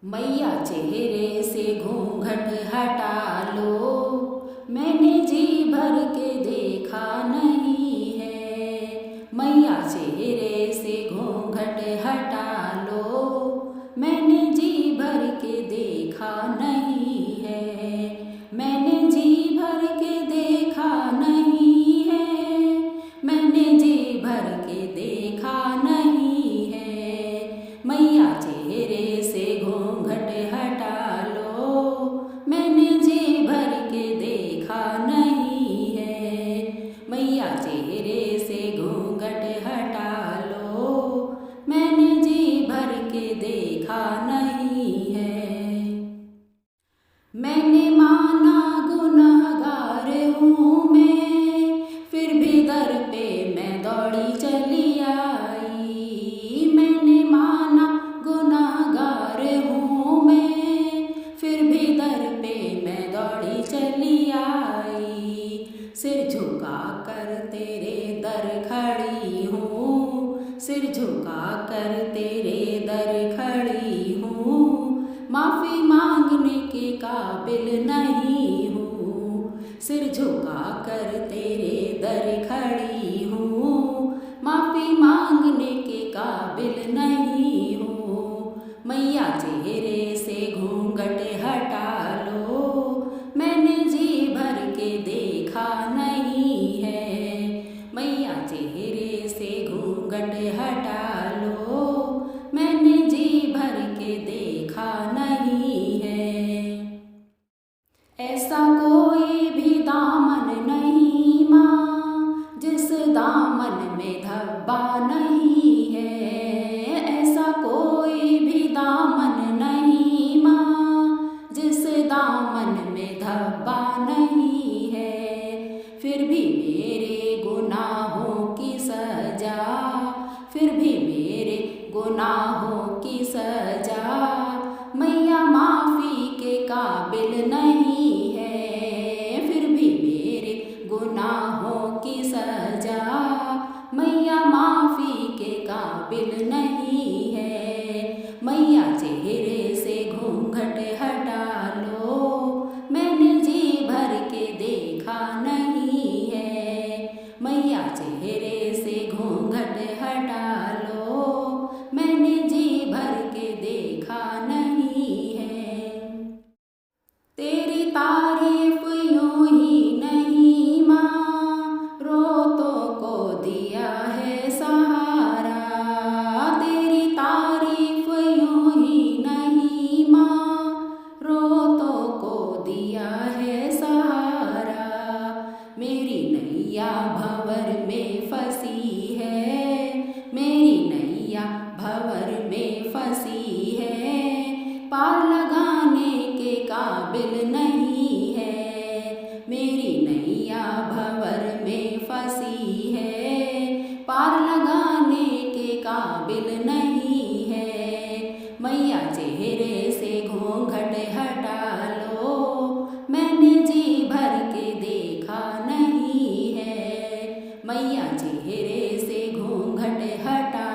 मैया चेहरे से घूंघट हटा लो, मैंने जी भर के देखा नहीं है। मैया चेहरे से घूंघट हटा लो, मैंने जी भर के देखा नहीं है। मैंने जी भर के देखा नहीं है। मैंने जी भर के देखा नहीं है। मैया चेहरे से घूंघट हटा लो, मैंने जी भर के देखा नहीं है। मैया चेहरे से घूंघट हटा लो, मैंने जी भर के देखा नहीं है। मैंने माना गुनहगार हूँ मैं, फिर भी दर पे मैं दौड़ी चली आई। मैंने माना गुनहगार हूँ मैं, फिर भी दर पे मैं दौड़ी चली आई। सिर झुका कर तेरे दर खड़ी हूँ, सिर झुका कर तेरे दर खड़ी हूँ। माफ़ी मांगने के काबिल नहीं हूँ, सिर झुका कर तेरे दर खड़ी हूँ। माफ़ी मांगने के काबिल नहीं हूँ। मैया चेहरे से घूंघट हटा लो, मैंने जी भर के देखा नहीं है। मैया चेहरे से घूंघट हटा लो, मैंने जी भर के देखा नहीं है। ऐसा कोई भी दामन नहीं माँ, जिस दामन में धब्बा नहीं है। ऐसा कोई भी दामन नहीं माँ, जिस दामन में धब्बा नहीं है। फिर भी मेरे गुनाहों की सजा, फिर भी मेरे गुनाहों की सजा मैया माफ़ी के काबिल नहीं है। फिर भी मेरे गुनाहों की सजा मैया माफ़ी के काबिल नहीं है। मैया चेहरे से घूंघट हटा लो, मैंने जी भर के देखा नहीं है। मैया चेहरे से घूंघट हटा लो, मैंने जी भर के देखा नहीं है। तेरी तारीफ यूं ही नहीं माँ, रोतों को दिया है सहारा। तेरी तारीफ यूं ही नहीं माँ, रोतों को दिया है सहारा। मेरी नैया भंवर में फंसी है, मेरी नैया भंवर में फंसी है। पार लगाने के काबिल नहीं है। मेरी नैया भंवर में फंसी है, पार लगाने के काबिल नहीं है। मैया चेहरे से घूंघट हटा लो, मैंने जी भर के देखा नहीं है। मैया चेहरे से घूंघट हटा